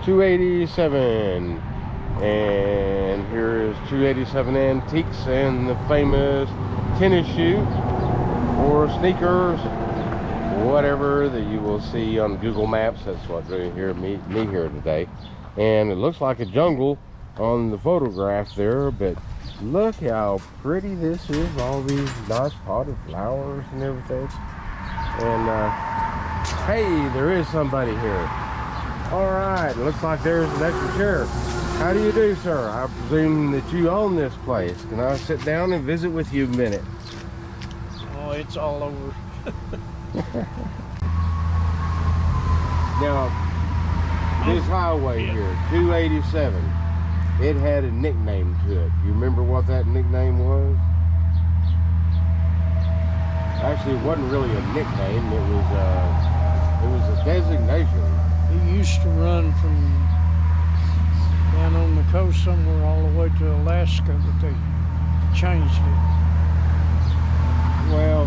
287. And here is 287 Antiques and the famous tennis shoe or sneakers, whatever that you will see on Google Maps. That's what drew me here today. And it looks like a jungle on the photograph there, but look how pretty this is. All these nice potted flowers and everything. And hey, there is somebody here. All right, looks like there's an extra chair. How do you do, sir? I presume that you own this place. Can I sit down and visit with you a minute? Oh, it's all over. Now, this highway here, 287, it had a nickname to it. You remember what that nickname was? Actually, it wasn't really a nickname. It was a designation. It used to run from down on the coast somewhere all the way to Alaska, but they changed it. Well,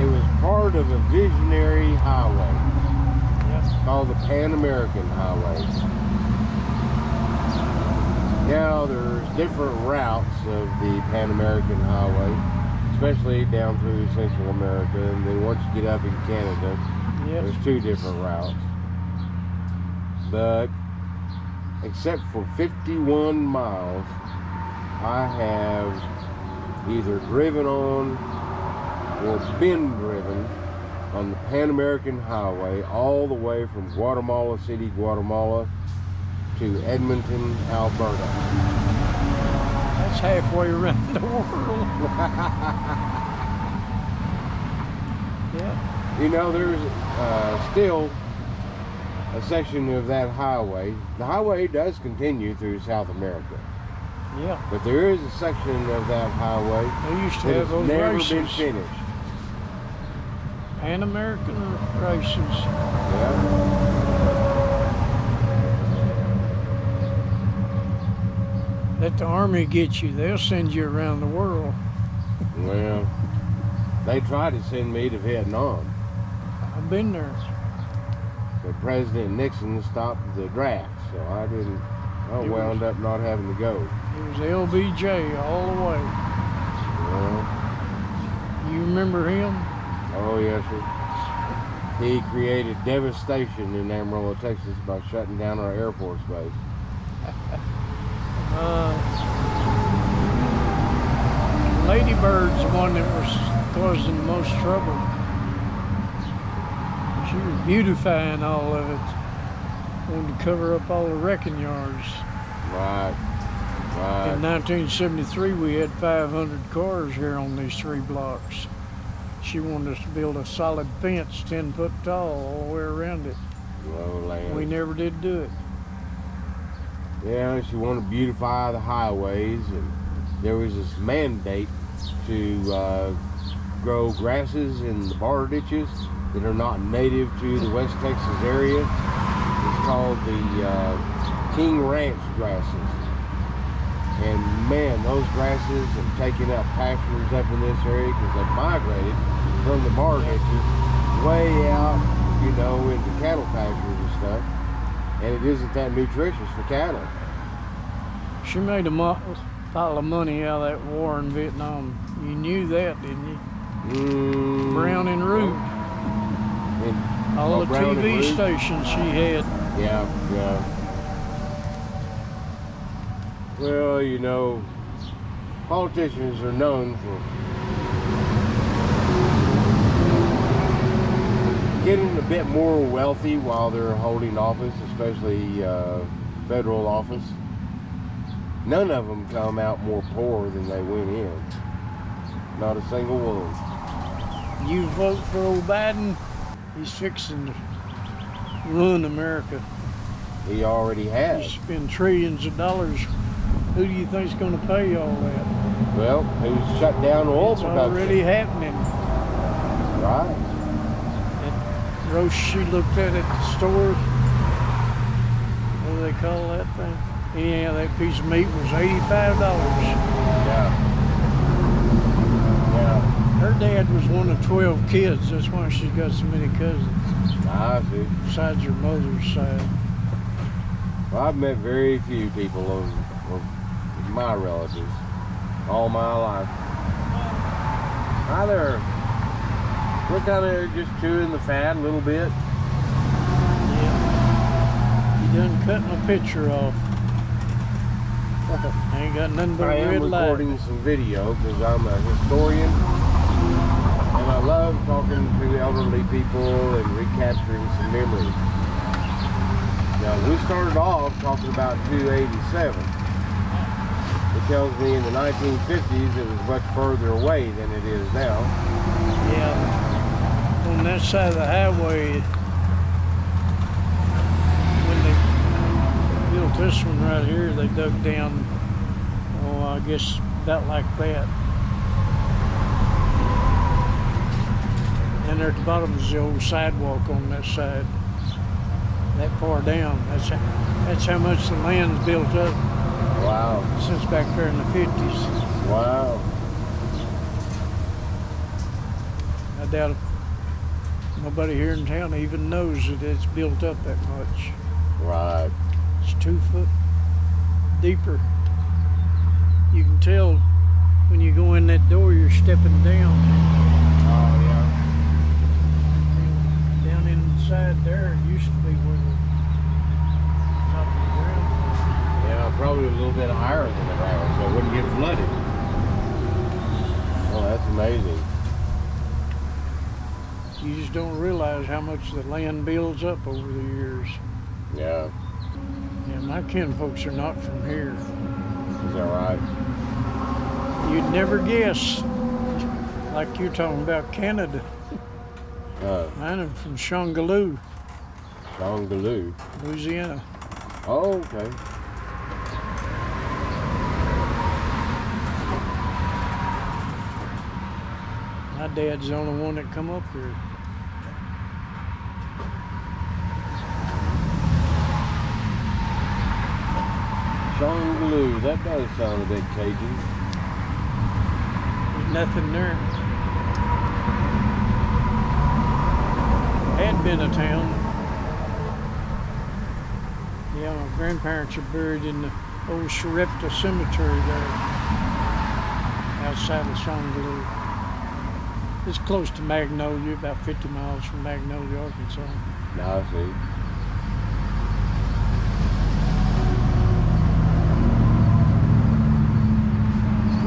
it was part of a visionary highway. Yep. Called the Pan American Highway. Now there's different routes of the Pan American Highway, especially down through Central America, and then once you get up in Canada, Yep. there's two different routes. But except for 51 miles, I have either driven on or been driven on the Pan American Highway all the way from Guatemala City, Guatemala to Edmonton, Alberta. That's halfway around the world. Yeah. You know, there's still a section of that highway. The highway does continue through South America. Yeah. But there is a section of that highway They used to that have has those never races. been finished. Pan American races. Yeah. Let the Army get you. They'll send you around the world. Well, they tried to send me to Vietnam, I've been there. but President Nixon stopped the draft, so I wound up not having to go. It was LBJ all the way. Well, You remember him? oh yes, sir. He created devastation in Amarillo, Texas by shutting down our Air Force base. Lady Bird's the one that was causing the most trouble. She was beautifying all of it. Wanted to cover up all the wrecking yards. Right, In right. 1973, we had 500 cars here on these 3 blocks. She wanted us to build a solid fence 10 foot tall all the way around it. Low land. We never did do it. Yeah, she wanted to beautify the highways, and there was this mandate to grow grasses in the bar ditches that are not native to the West Texas area. It's called the King Ranch grasses. And man, those grasses have taken up pastures up in this area because they've migrated from the bar ditches way out, you know, into cattle pastures and stuff. And it isn't that nutritious for cattle. She made a pile of money out of that war in Vietnam. You knew that, didn't you? Brown and Root. All the Brown and TV Root? stations she had. Yeah, yeah. Well, you know, politicians are known for getting a bit more wealthy while they're holding office, especially federal office. None of them come out more poor than they went in. Not a single one. You vote for old Biden, he's fixing to ruin America. He already He has. spend trillions of dollars. Who do you think's going to pay all that? Well, who's shut down oil It's production? already happening. Right. That roast she looked at the store, what do they call that thing? Yeah, that piece of meat was $85. Yeah. Yeah. Her dad was one of 12 kids. That's why she's got so many cousins. I see. Besides her mother's side. Well, I've met very few people of my relatives all my life. Hi there. We're kind of just chewing the fat a little bit. Yeah. You done cut my picture off. I ain't got nothing but I a red am light. recording some video because I'm a historian and I love talking to elderly people and recapturing some memories. Now, we started off talking about 287. It tells me in the 1950s it was much further away than it is now. Yeah. On that side of the highway, when they built this one right here, they dug down, oh, I guess about like that. And there at the bottom is the old sidewalk on that side. That far down. That's how much the land's built up. Wow. Since back there in the 50s. Wow. I doubt if nobody here in town even knows that it's built up that much. Right. It's 2 foot deeper. You can tell when you go in that door, you're stepping down. Oh, yeah. Down inside there, it used to be where the top of the ground was. Yeah, probably a little bit higher than the ground so it wouldn't get flooded. Oh, that's amazing. You just don't realize how much the land builds up over the years. Yeah. Yeah, my kinfolks are not from here. Is that right? You'd never guess. Like you're talking about Canada. Mine are from Shongaloo, Shongaloo. Louisiana. Oh, okay. My dad's the only one that come up here. Shongaloo, that does sound a bit Cajun. There's nothing there. Had been a town. Yeah, my grandparents are buried in the old Shrepta Cemetery there, outside of Shongaloo. It's close to Magnolia, about 50 miles from Magnolia, Arkansas. Now I see.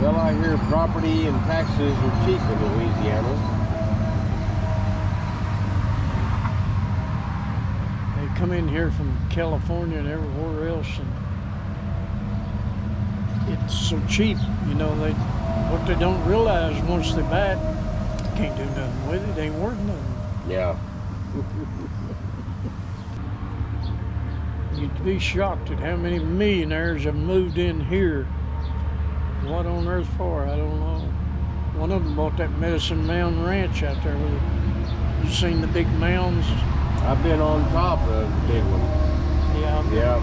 Well, I hear property and taxes are cheap in Louisiana. They come in here from California and everywhere else, and it's so cheap, you know. What they don't realize once they buy it, can't do nothing with it. It ain't worth nothing. Yeah. You'd be shocked at how many millionaires have moved in here. What on earth for? I don't know. One of them bought that Medicine Mound Ranch out there. You seen the big mounds? I've been on top of the big one. Yeah. Yeah.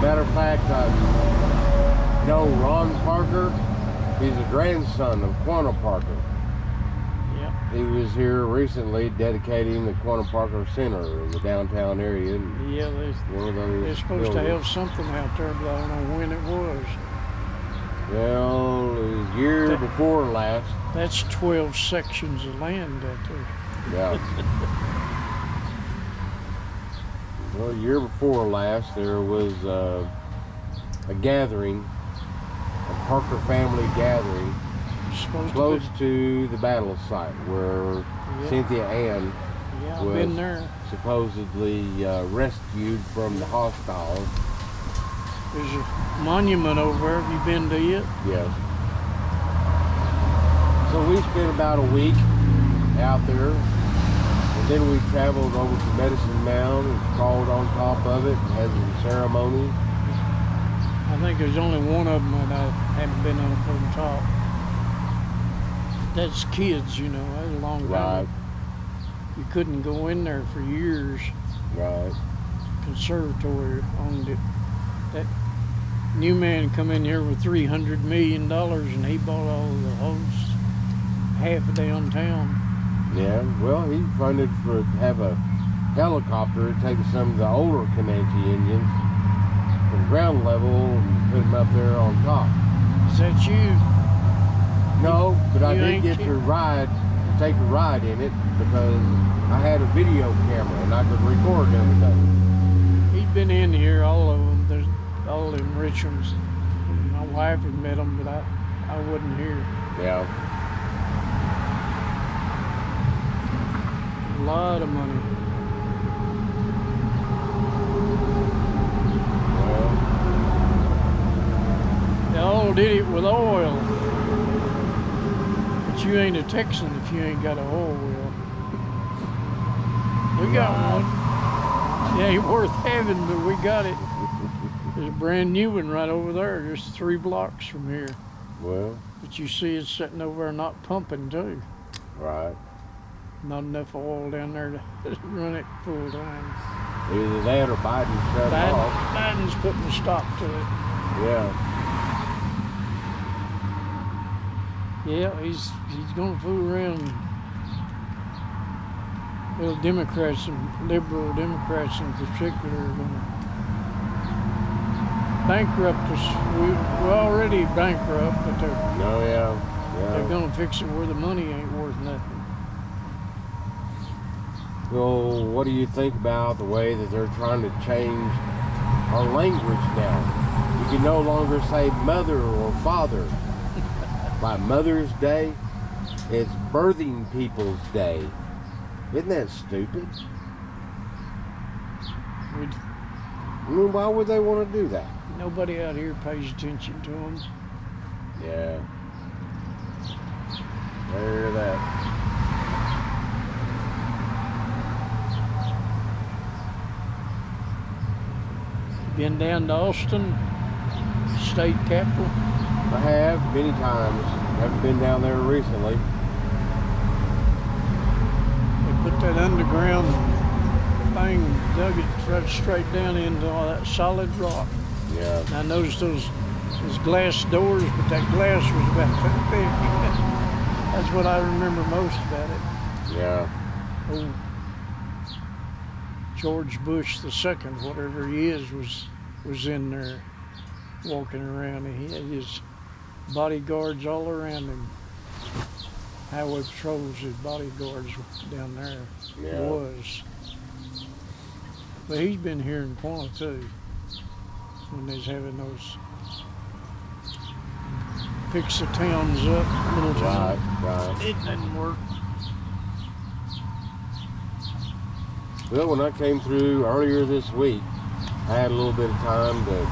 Matter of fact, I know Ron Parker. He's a grandson of Quanah Parker. Yeah. He was here recently dedicating the Quanah Parker Center in the downtown area. And Yeah, one of those they're supposed to buildings. have something out there, but I don't know when it was. Well, it was year before last. That's 12 sections of land out there. Yeah. Well, year before last, there was a gathering, a Parker family gathering, Supposed close to to the battle site where Yeah. Cynthia Ann be. Yeah, I've was been there. supposedly rescued from the hostiles. There's a monument over there. Have you been to it? Yes. So we spent about a week out there, and then we traveled over to Medicine Mound and crawled on top of it and had some ceremonies. I think there's only one of them that I haven't been up on top. That's kids, you know. That was a long time. Right, You couldn't go in there for years. right. Conservatory owned it. That new man come in here with $300 million and he bought all of the hosts. half of downtown. Yeah, well, he funded for have a helicopter to take some of the older Comanche Indians from ground level and put them up there on top. Is that you? No, but I You did ain't get to kidding. take a ride in it because I had a video camera and I could record everything. He'd been in here, all of them. There's all them rich ones. My wife had met them, but I wasn't here. Yeah. A lot of money. Well, They all did it with oil. But you ain't a Texan if you ain't got an oil well. We got one. It ain't worth having, but we got it. There's a brand new one right over there, just 3 blocks from here. well, But you see it's sitting over there not pumping too. right. Not enough oil down there to run it full time. Either that or Biden shut it off. Biden's putting a stop to it. Yeah. Yeah, he's gonna fool around. Well, Democrats and liberal Democrats in particular are gonna bankrupt us. We're already bankrupt, but No, yeah. they're Yeah. gonna fix it where the money ain't worth nothing. Well, what do you think about the way that they're trying to change our language now? You can no longer say mother or father. By Mother's Day, it's Birthing People's Day. Isn't that stupid? I mean, why would they want to do that? Nobody out here pays attention to them. Yeah. Hear that. Been down to Austin, state capital. I have many times. Haven't been down there recently. They put that underground thing, dug it straight down into all that solid rock. Yeah. And I noticed those glass doors, but that glass was about that big. That's what I remember most about it. Yeah. Oh, George Bush II, whatever he is, was in there walking around. And he had his bodyguards all around him. Highway patrols, his bodyguards down there. Yeah. Was. But he's been here in Quanah too, when they's having those fix the towns up little Right, time. right. It doesn't work. Well, when I came through earlier this week, I had a little bit of time to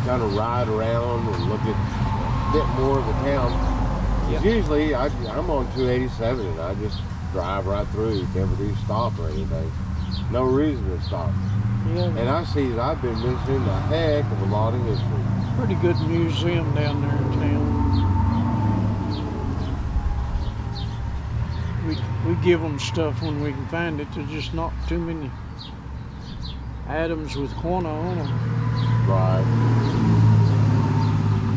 kind of ride around and look at a bit more of the town. 'Cause usually I'm on 287 and I just drive right through, never do stop or anything. No reason to stop. Yeah, And I see that I've been missing a heck of a lot of history. pretty good museum down there in town. We give them stuff when we can find it. There's just not too many items with Quanah on them. Right.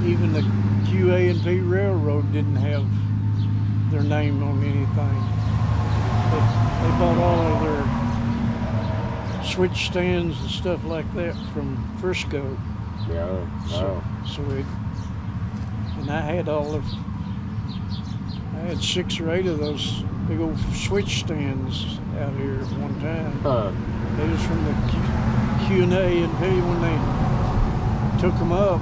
Even the QA&P Railroad didn't have their name on anything. They bought all of their switch stands and stuff like that from Frisco. Yeah. Wow. And I had I had 6 or 8 of those big old switch stands out here at one time. Huh. They was from the Q&A&P when they took them up,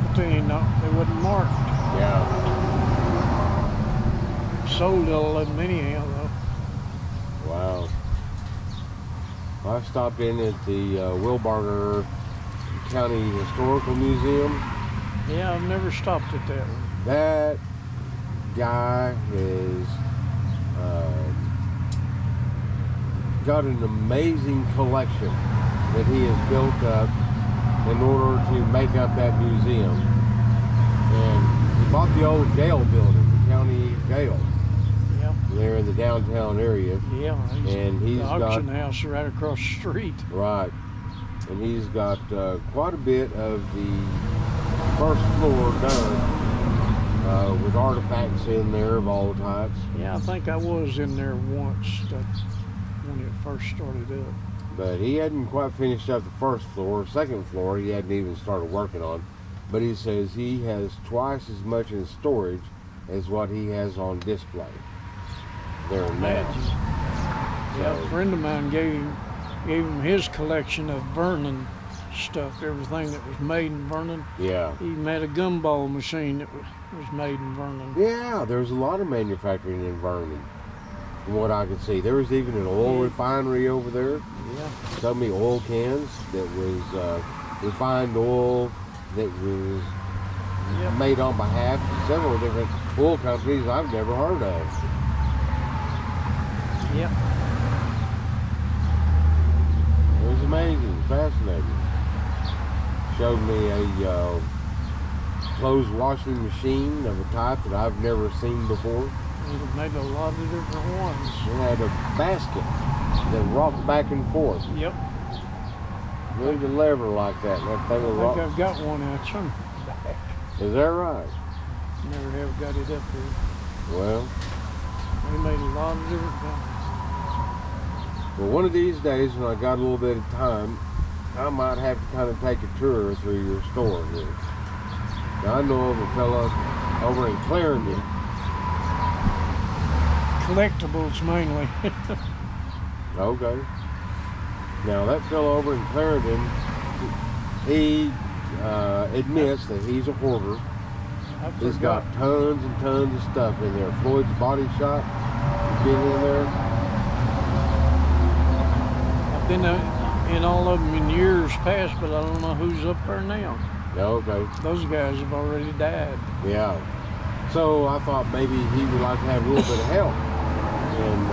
but they wasn't marked. Yeah. Sold all of them anyhow though. Wow. I stopped in at the Wilbarger County Historical Museum. Yeah, I've never stopped at that one. That guy has got an amazing collection that he has built up in order to make up that museum. And he bought the old jail building, the county jail, Yeah, there in the downtown area. yeah. And he's the auction got, house right across the street. right, and he's got quite a bit of the first floor done. with artifacts in there of all types. Yeah, I think I was in there once when it first started up. But he hadn't quite finished up the first floor. Second floor he hadn't even started working on. But he says he has twice as much in storage as what he has on display there in Mass. Yeah, a friend of mine gave him his collection of Vernon stuff, everything that was made in Vernon. Yeah. He made a gumball machine that was made in Vernon. Yeah, there's a lot of manufacturing in Vernon, from what I could see. There was even an oil refinery over there. Yeah. So many oil cans that was refined oil that was made on behalf of several different oil companies I've never heard of. Yep. It was amazing, fascinating. Showed me a clothes washing machine of a type that I've never seen before. It made a lot of different ones. It had a basket that rocked back and forth. Yep. Moved a lever like that, and that thing will rock. I think I've got one out some. Is that right? Never have got it up here. Well, They made a lot of different things. well, one of these days when I got a little bit of time, I might have to kind of take a tour through your store here. Now, I know of a fellow over in Clarendon. Collectibles mainly. Okay. Now, that fellow over in Clarendon, he admits that he's a hoarder. He's got tons and tons of stuff in there. Floyd's Body Shop, he's been in there. I've been in all of them in years past, but I don't know who's up there now. Okay. Those guys have already died. Yeah. So I thought maybe he would like to have a little bit of help in,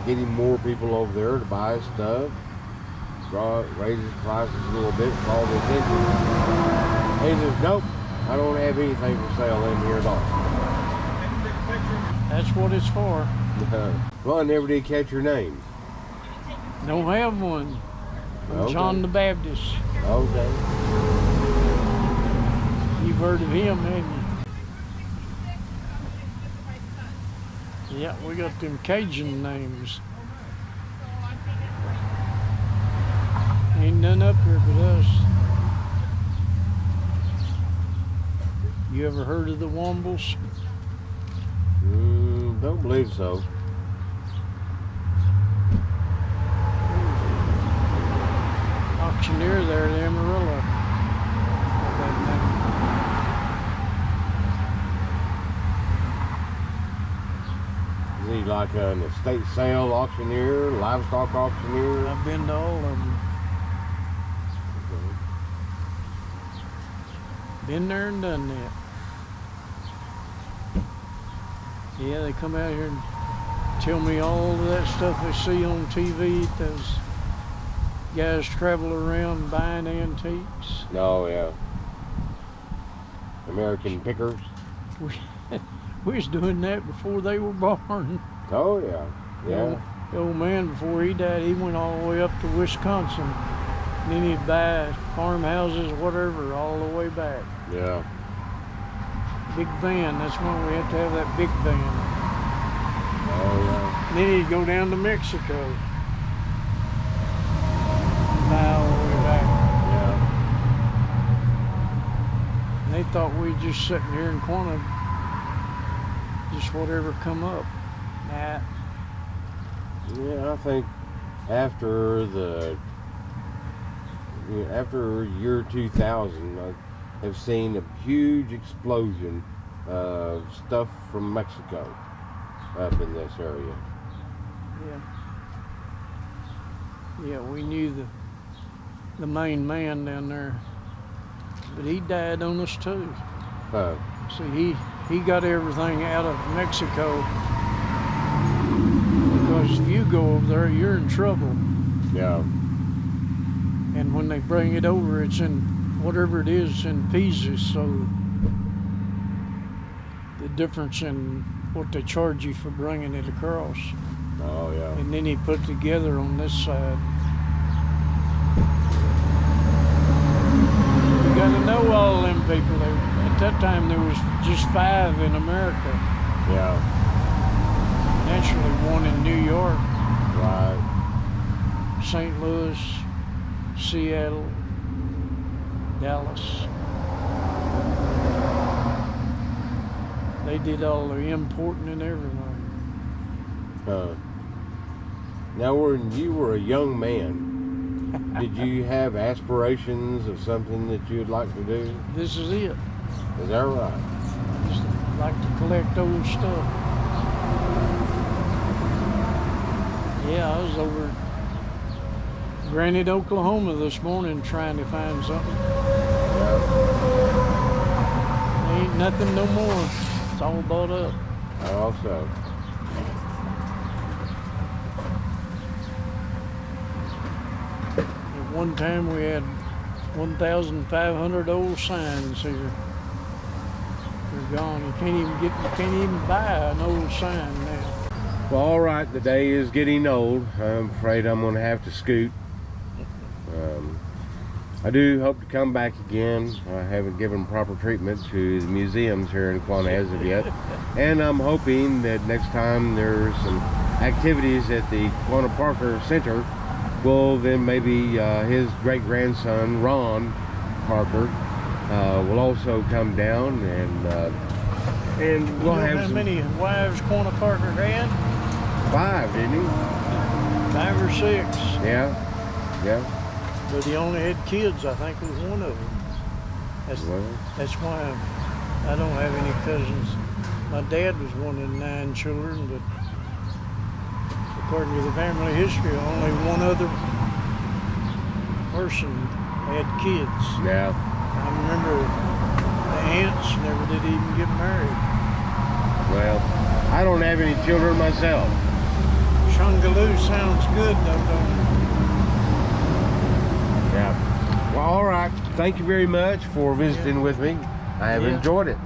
getting more people over there to buy his stuff, raise his prices a little bit, call the attention. He says, nope, I don't have anything for sale in here at all. That's what it's for. Well, I never did catch your name. Don't have one. I'm Okay. John the Baptist. Okay. You've heard of him, haven't you? Yeah, we got them Cajun names. Ain't none up here but us. You ever heard of the Wombles? Don't believe so. Auctioneer there at Amarillo. Is he like an estate sale auctioneer, livestock auctioneer? I've been to all of them. Been there and done that. Yeah, they come out here and tell me all of that stuff they see on TV. Those guys travel around buying antiques. Oh, yeah. American pickers. We was doing that before they were born. Oh, yeah. Yeah. The old man, before he died, he went all the way up to Wisconsin. And then he'd buy farmhouses, whatever, all the way back. Yeah. Big van, that's why we have to have that big van. Oh, yeah. And then he'd go down to Mexico. Buy all the way back. Yeah. And they thought we were just sitting here in Quanah, just whatever come up. Nah. Yeah, I think after year 2000, I have seen a huge explosion of stuff from Mexico up in this area. Yeah, we knew the main man down there, but he died on us too. See, he got everything out of Mexico, because if you go over there, you're in trouble. Yeah. And when they bring it over, it's in whatever it is in pieces, so the difference in what they charge you for bringing it across. Oh, yeah. And then he put together on this side. You gotta know all them people. They At that time, there was just 5 in America. Yeah. Naturally, 1 in New York, Right. St. Louis, Seattle, Dallas. They did all the importing and everything. Now, when you were a young man, did you have aspirations of something that you'd like to do? This is it. Is that right? I just like to collect old stuff. Yeah, I was over Granite, Oklahoma this morning trying to find something. Yeah. Ain't nothing no more. It's all bought up. Also. At one time we had 1,500 old signs here. They're gone. You can't even buy an old sign now. Well, all right, the day is getting old. I'm afraid I'm going to have to scoot. I do hope to come back again. I haven't given proper treatment to the museums here in Quanah as of yet. And I'm hoping that next time there's some activities at the Quanah Parker Center, well, then maybe his great-grandson, Ron Parker, will also come down and we'll have how some... many wives Quanah Parker had? 5, didn't he? 5 or 6. Yeah, yeah. But he only had kids, I think, with 1 of them. That's why I don't have any cousins. My dad was one of 9 children, but according to the family history, only 1 other person had kids. Yeah. I remember the aunts never did even get married. Well, I don't have any children myself. Shungaloo sounds good, though, don't it? Yeah. Well, all right. Thank you very much for visiting with me. I have enjoyed it.